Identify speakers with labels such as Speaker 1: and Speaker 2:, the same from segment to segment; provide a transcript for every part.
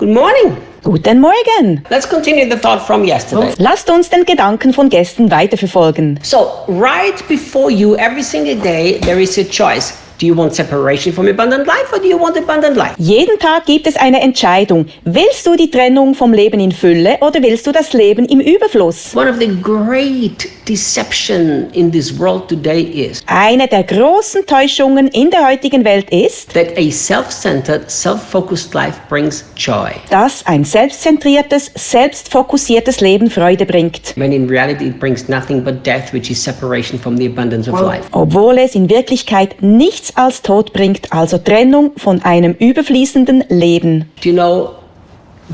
Speaker 1: Good morning.
Speaker 2: Guten Morgen.
Speaker 1: Let's continue the thought from yesterday.
Speaker 2: Lasst uns den Gedanken von gestern weiterverfolgen.
Speaker 1: So, right before you, every single day, there is a choice. Do you want separation from abundant life or do you want abundant life?
Speaker 2: Jeden Tag gibt es eine Entscheidung. Willst du die Trennung vom Leben in Fülle oder willst du das Leben im Überfluss?
Speaker 1: One of the great deception in this world today is
Speaker 2: Eine der großen Täuschungen in der heutigen Welt ist,
Speaker 1: that a self-centered, self-focused life brings joy.
Speaker 2: dass ein selbstzentriertes, selbstfokussiertes Leben Freude bringt.
Speaker 1: When in reality it brings nothing but death, which is separation from the abundance of life.
Speaker 2: Obwohl es in Wirklichkeit nichts als Tod bringt, also Trennung von einem überfließenden Leben.
Speaker 1: Do you know,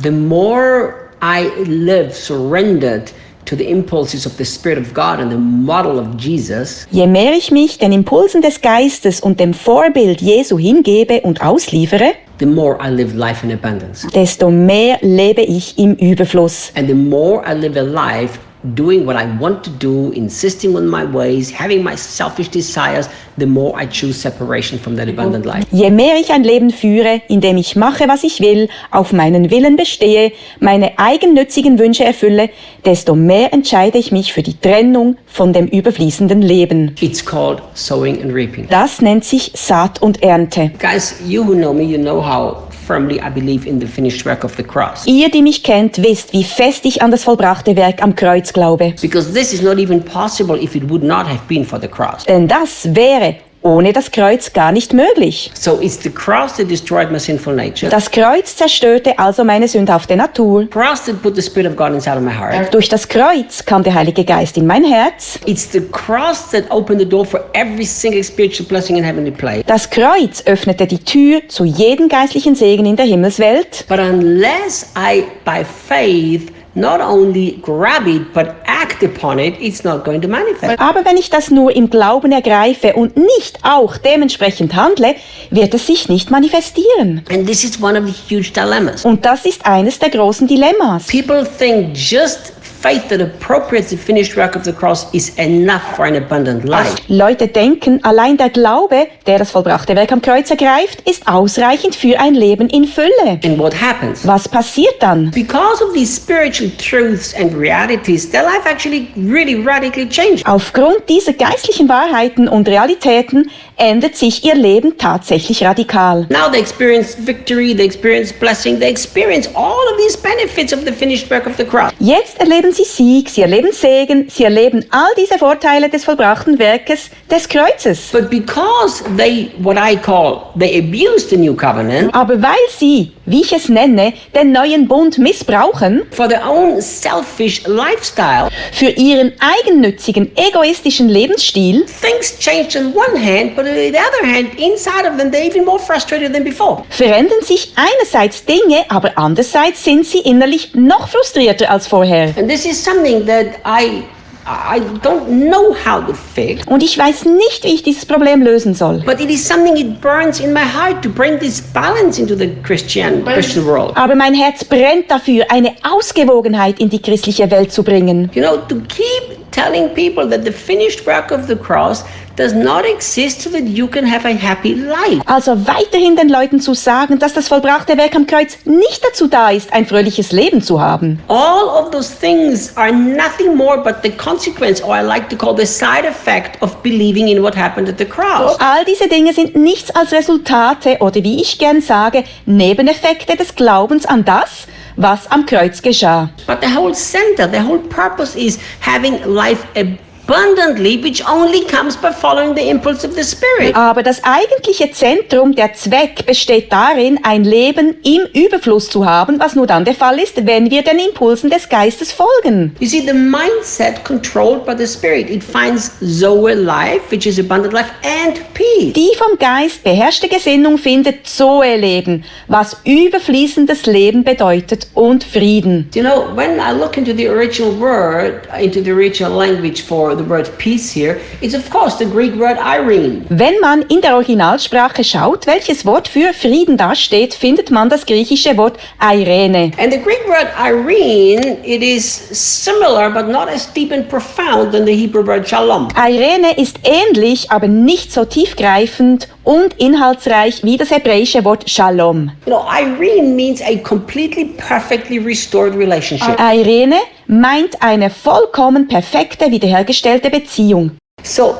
Speaker 1: the more I live surrendered to the impulses of the Spirit of God and the model of Jesus,
Speaker 2: Je mehr ich mich den Impulsen des Geistes und dem Vorbild Jesu hingebe und ausliefere,
Speaker 1: the more I live life in abundance.
Speaker 2: desto mehr lebe ich im Überfluss.
Speaker 1: And the more I live a life doing what I want to do, insisting on my ways, having my selfish desires, the more I choose separation from that abundant life.
Speaker 2: Je mehr ich ein Leben führe, in dem ich mache, was ich will, auf meinen Willen bestehe, meine eigennützigen Wünsche erfülle, desto mehr entscheide ich mich für die Trennung von dem überfließenden Leben.
Speaker 1: It's called sowing and reaping.
Speaker 2: Das nennt sich Saat und Ernte.
Speaker 1: Guys, you who know me, you know how firmly I believe in the finished work of the cross.
Speaker 2: Ihr, die mich kennt, wisst, wie fest ich an das vollbrachte Werk am Kreuz glaube.
Speaker 1: Because this is not even possible if it would not have been for the cross.
Speaker 2: Denn das wäre ohne das Kreuz gar nicht möglich.
Speaker 1: So it's the cross that destroyed my sinful nature.
Speaker 2: Das Kreuz zerstörte also meine sündhafte Natur.
Speaker 1: Cross that put the Spirit of God inside of my heart.
Speaker 2: Durch das Kreuz kam der Heilige Geist in mein Herz.
Speaker 1: It's the cross that opened the door for every single spiritual blessing in heavenly place.
Speaker 2: Das Kreuz öffnete die Tür zu jedem geistlichen Segen in der Himmelswelt.
Speaker 1: But unless I, by faith, not only grab it, but act upon it, it's not going to manifest.
Speaker 2: Aber wenn ich das nur im Glauben ergreife und nicht auch dementsprechend handle, wird es sich nicht manifestieren.
Speaker 1: And this is one of the huge dilemmas.
Speaker 2: Und das ist eines der großen Dilemmas.
Speaker 1: People think just faith that appropriates the finished work of the cross is enough for an abundant life.
Speaker 2: Leute denken, allein der Glaube, der das vollbrachte Werk am Kreuz ergreift, ist ausreichend für ein Leben in Fülle.
Speaker 1: And what happens?
Speaker 2: Was passiert dann?
Speaker 1: Because of these spiritual truths and realities, their life actually really radically changes.
Speaker 2: Aufgrund dieser geistlichen Wahrheiten und Realitäten ändert sich ihr Leben tatsächlich radikal.
Speaker 1: Now they experience victory, they experience blessing, they experience all of these benefits of the finished work of the cross.
Speaker 2: Jetzt erleben sie Sieg, sie erleben Segen, sie erleben all diese Vorteile des vollbrachten Werkes des Kreuzes.
Speaker 1: But because they, what I call, they abuse the new covenant
Speaker 2: Aber weil sie, wie ich es nenne, den neuen Bund missbrauchen,
Speaker 1: for their own selfish lifestyle,
Speaker 2: für ihren eigennützigen, egoistischen Lebensstil,
Speaker 1: things changed on one hand, but on the other hand, inside of them, they're even more frustrated than before.
Speaker 2: verändern sich einerseits Dinge, aber andererseits sind sie innerlich noch frustrierter als vorher.
Speaker 1: And this is something that I don't know how to fix,
Speaker 2: Und ich weiß nicht, wie ich dieses Problem lösen soll.
Speaker 1: but it is something it burns in my heart to bring this balance into the Christian world.
Speaker 2: Aber mein Herz brennt dafür, eine Ausgewogenheit in die christliche Welt zu bringen.
Speaker 1: You know, to keep telling people that the finished work of the cross does not exist so that you can have a happy life.
Speaker 2: Also weiterhin den Leuten zu sagen, dass das vollbrachte Werk am Kreuz nicht dazu da ist, ein fröhliches Leben zu haben.
Speaker 1: All of those things are nothing more but the consequence, or I like to call the side effect of believing in what happened at the cross.
Speaker 2: All diese Dinge sind nichts als Resultate oder wie ich gern sage, Nebeneffekte des Glaubens an das, was am Kreuz geschah.
Speaker 1: But the whole center, the whole purpose is having life abundantly, which only comes by following the impulse of the Spirit.
Speaker 2: Aber das eigentliche Zentrum, der Zweck, besteht darin, ein Leben im Überfluss zu haben, was nur dann der Fall ist, wenn wir den Impulsen des Geistes folgen.
Speaker 1: You see, the mindset controlled by the Spirit, it finds Zoe life, which is abundant life, and peace.
Speaker 2: Die vom Geist beherrschte Gesinnung findet Zoe-Leben, was überfließendes Leben bedeutet, und Frieden.
Speaker 1: You know, when I look into the original word, into the original language for for the word peace here, is of course the Greek word Eirene.
Speaker 2: Wenn man in der Originalsprache schaut, welches Wort für Frieden dasteht, findet man das griechische Wort Eirene.
Speaker 1: And the Greek word Eirene, it is similar but not as deep and profound than the Hebrew word Shalom.
Speaker 2: Eirene ist ähnlich, aber nicht so tiefgreifend und inhaltsreich wie das hebräische Wort Shalom.
Speaker 1: You know, Eirene means a completely, perfectly restored relationship.
Speaker 2: Eirene meint eine vollkommen perfekte, wiederhergestellte Beziehung.
Speaker 1: So,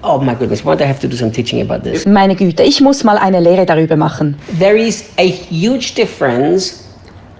Speaker 1: oh my goodness, why do I have to do some teaching about this?
Speaker 2: Meine Güte, ich muss mal eine Lehre darüber machen.
Speaker 1: There is a huge difference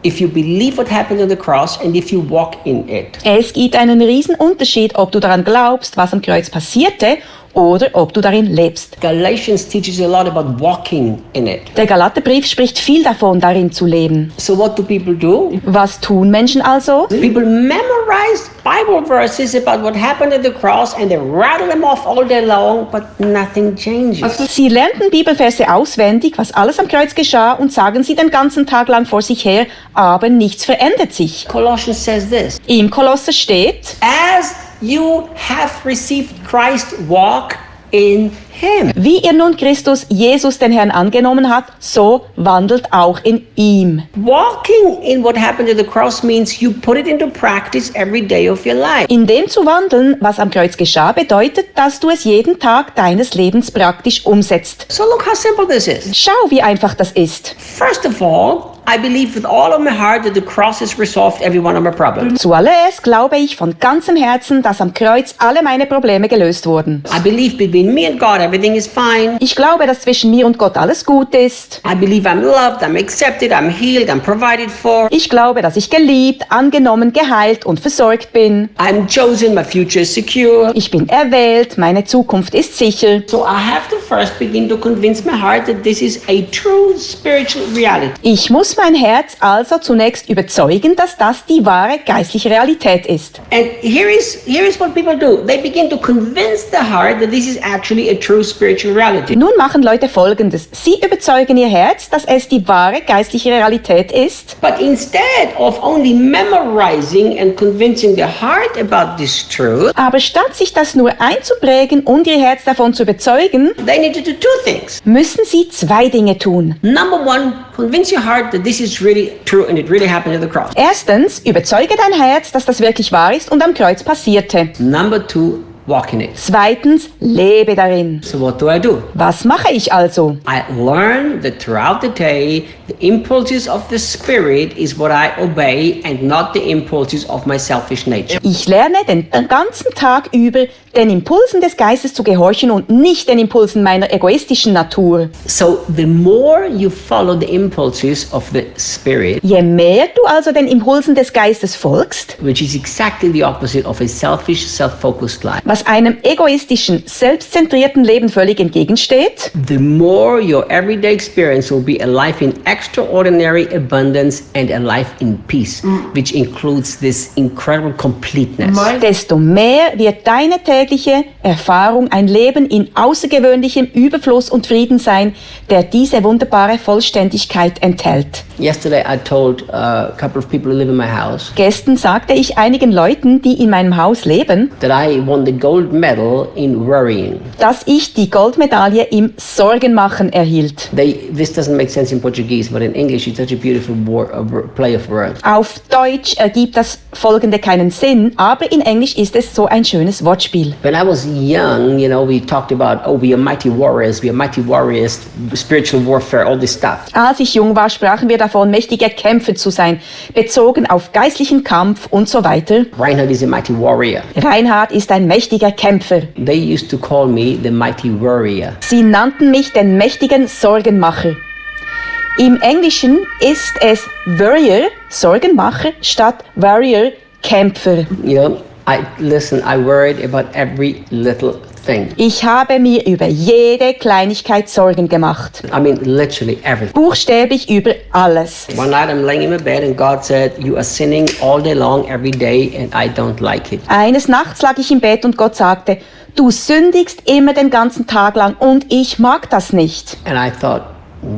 Speaker 1: if you believe what happened on the cross and if you walk in it.
Speaker 2: Es gibt einen riesen Unterschied, ob du daran glaubst, was am Kreuz passierte, oder ob du darin lebst.
Speaker 1: Galatians teaches a lot about walking in it.
Speaker 2: Der Galaterbrief spricht viel davon, darin zu leben.
Speaker 1: So what do people do?
Speaker 2: Was tun Menschen also?
Speaker 1: People memorize Bible verses about what happened at the cross and they rattle them off all day long, but nothing changes.
Speaker 2: Sie lernten Bibelverse auswendig, was alles am Kreuz geschah, und sagen sie den ganzen Tag lang vor sich her, aber nichts verändert sich.
Speaker 1: Colossians says this.
Speaker 2: Im Kolosser steht:
Speaker 1: As you have received Christ, walk in Him.
Speaker 2: Wie ihr nun Christus Jesus den Herrn angenommen habt, so wandelt auch in ihm.
Speaker 1: Walking in what happened at the cross means you put it into practice every day of your life.
Speaker 2: In dem zu wandeln, was am Kreuz geschah, bedeutet, dass du es jeden Tag deines Lebens praktisch umsetzt.
Speaker 1: So look how simple this is.
Speaker 2: Schau, wie einfach das ist.
Speaker 1: First of all, I believe with all of my heart that the cross has resolved every one of my problems.
Speaker 2: Zuallererst glaube ich von ganzem Herzen, dass am Kreuz alle meine Probleme gelöst wurden.
Speaker 1: I believe between me and God everything is fine.
Speaker 2: Ich glaube, dass zwischen mir und Gott alles gut ist.
Speaker 1: I believe I'm loved, I'm accepted, I'm healed, I'm provided for.
Speaker 2: Ich glaube, dass ich geliebt, angenommen, geheilt und versorgt bin.
Speaker 1: I'm chosen, my future is secure.
Speaker 2: Ich bin erwählt, meine Zukunft ist sicher.
Speaker 1: So I have to first begin to convince my heart that this is a true spiritual reality.
Speaker 2: Ich muss mein Herz also zunächst überzeugen, dass das die wahre geistliche Realität ist.
Speaker 1: And here is what people do. They begin to convince the heart that this is actually a true spiritual reality.
Speaker 2: Nun machen Leute Folgendes. Sie überzeugen ihr Herz, dass es die wahre geistliche Realität ist.
Speaker 1: But instead of only memorizing and convincing the heart about this truth,
Speaker 2: Aber statt sich das nur einzuprägen und ihr Herz davon zu überzeugen,
Speaker 1: they need to do two things.
Speaker 2: müssen sie zwei Dinge tun.
Speaker 1: Number one, convince your heart that this is really true and it really happened at the cross.
Speaker 2: Erstens, überzeuge dein Herz, dass das wirklich wahr ist und am Kreuz passierte.
Speaker 1: Number two, walk in it.
Speaker 2: Zweitens, lebe darin.
Speaker 1: So what do I do?
Speaker 2: Was mache ich also?
Speaker 1: I learn that throughout the day, the impulses of the Spirit is what I obey and not the impulses of my selfish nature.
Speaker 2: Ich lerne den ganzen Tag über, den Impulsen des Geistes zu gehorchen und nicht den Impulsen meiner egoistischen Natur.
Speaker 1: So the more you follow the impulses of the Spirit,
Speaker 2: Je mehr du also den Impulsen des Geistes folgst,
Speaker 1: which is exactly the opposite of a selfish, self-focused life,
Speaker 2: was einem egoistischen, selbstzentrierten Leben völlig entgegensteht,
Speaker 1: the more your everyday experience will be a life in extraordinary abundance and a life in peace, which includes this incredible completeness.
Speaker 2: desto mehr wird deine tägliche Erfahrung ein Leben in außergewöhnlichem Überfluss und Frieden sein, der diese wunderbare Vollständigkeit enthält.
Speaker 1: Yesterday I told a couple of people who live in my house
Speaker 2: Gestern sagte ich einigen Leuten, die in meinem Haus leben,
Speaker 1: that I won the gold medal in worrying.
Speaker 2: dass ich die Goldmedaille im Sorgenmachen erhielt.
Speaker 1: This doesn't make sense in Portuguese, but in English it's such a beautiful play of words.
Speaker 2: Auf Deutsch ergibt das Folgende keinen Sinn, aber in Englisch ist es so ein schönes Wortspiel.
Speaker 1: When I was young, we talked about, we are mighty warriors, spiritual warfare, all this stuff.
Speaker 2: Als ich jung war, sprachen wir davon, mächtiger Kämpfer zu sein, bezogen auf geistlichen Kampf und so weiter.
Speaker 1: Reinhard is a mighty warrior.
Speaker 2: Reinhard ist ein mächtiger Kämpfer.
Speaker 1: They used to call me the mighty worrier.
Speaker 2: Sie nannten mich den mächtigen Sorgenmacher. Im Englischen ist es Worrier, Sorgenmacher, statt Warrior, Kämpfer.
Speaker 1: I worried about every little thing.
Speaker 2: Ich habe mir über jede Kleinigkeit Sorgen gemacht.
Speaker 1: I mean, literally everything.
Speaker 2: Buchstäblich über alles.
Speaker 1: One night I'm laying in my bed and God said, you are sinning all day long, every day, and I don't like it.
Speaker 2: Eines Nachts lag ich im Bett und Gott sagte, du sündigst immer den ganzen Tag lang und ich mag das nicht.
Speaker 1: And I thought,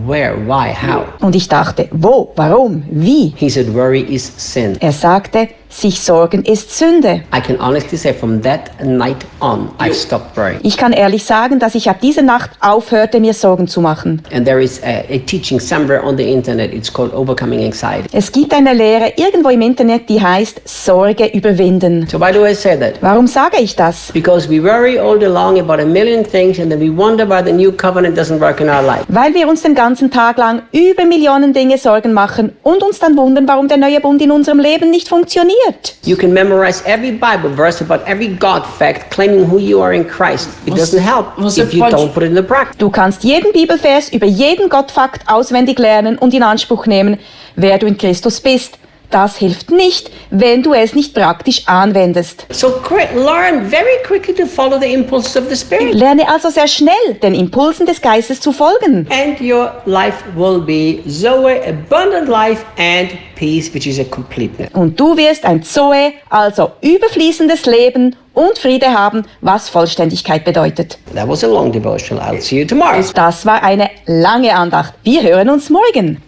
Speaker 1: where, why, how?
Speaker 2: Und ich dachte, wo, warum, wie?
Speaker 1: He said, worry is sin.
Speaker 2: Er sagte, sich sorgen ist Sünde.
Speaker 1: I can honestly say from that night on, I stopped praying.
Speaker 2: Ich kann ehrlich sagen, dass ich ab dieser Nacht aufhörte, mir Sorgen zu machen.
Speaker 1: And there is a teaching somewhere on the internet. It's called Overcoming Anxiety.
Speaker 2: Es gibt eine Lehre irgendwo im Internet, die heißt Sorge überwinden.
Speaker 1: So why do I say that?
Speaker 2: Warum sage ich das?
Speaker 1: Because we worry all day long about a million things and then we wonder why the new covenant doesn't work in our life.
Speaker 2: Weil wir uns den ganzen Tag lang über Millionen Dinge Sorgen machen und uns dann wundern, warum der neue Bund in unserem Leben nicht funktioniert.
Speaker 1: You can memorize every Bible verse about every God fact claiming who you are in Christ. It doesn't help if you don't put it into practice.
Speaker 2: Du kannst jeden Bibelvers über jeden Gottfakt auswendig lernen und in Anspruch nehmen, wer du in Christus bist. Das hilft nicht, wenn du es nicht praktisch anwendest.
Speaker 1: So learn very quickly to follow the impulses of the Spirit.
Speaker 2: Lerne also sehr schnell, den Impulsen des Geistes zu folgen.
Speaker 1: And your life will be Zoe, abundant life, and peace, which is a completeness.
Speaker 2: Und du wirst ein Zoe, also überfließendes Leben und Friede haben, was Vollständigkeit bedeutet.
Speaker 1: That was a long devotional. I'll see you tomorrow.
Speaker 2: Das war eine lange Andacht. Wir hören uns morgen.